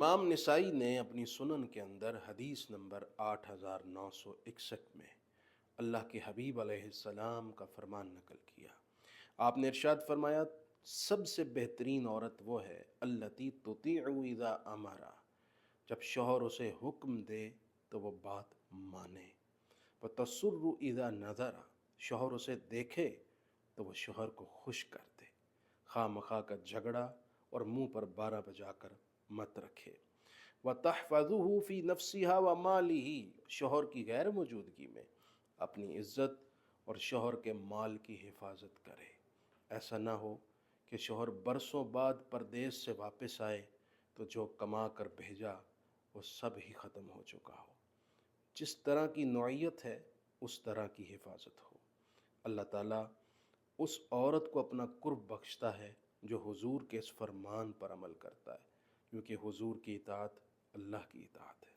इमाम नसाई ने अपनी सुनन के अंदर हदीस नंबर 8961 में अल्लाह के हबीब अलैहिस्सलाम का फरमान नकल किया। आपने इरशाद फरमाया, सबसे बेहतरीन औरत वो है अल्लती तुतीउ इज़ा अमरा, जब शौहर उसे हुक्म दे तो वो बात माने। व तसुर्रु इज़ा नज़रा, शौहर उसे देखे तो वह शौहर को खुश कर दे, खा मखा का झगड़ा और मुंह पर 12 बजाकर मत रखे। व तहफ़ज़ुहु फ़ी नफ़्सिहा व मालिही, शौहर की गैर मौजूदगी में अपनी इज़्ज़त और शौहर के माल की हिफाजत करे। ऐसा ना हो कि शौहर बरसों बाद परदेश से वापस आए तो जो कमा कर भेजा वो सब ही ख़त्म हो चुका हो। जिस तरह की नौइयत है उस तरह की हिफाजत हो। अल्लाह ताला उस औरत को अपना कुर्ब बख्शता है जो हुजूर के इस फरमान पर अमल करता है, क्योंकि हुजूर की इताअत अल्लाह की इताअत है।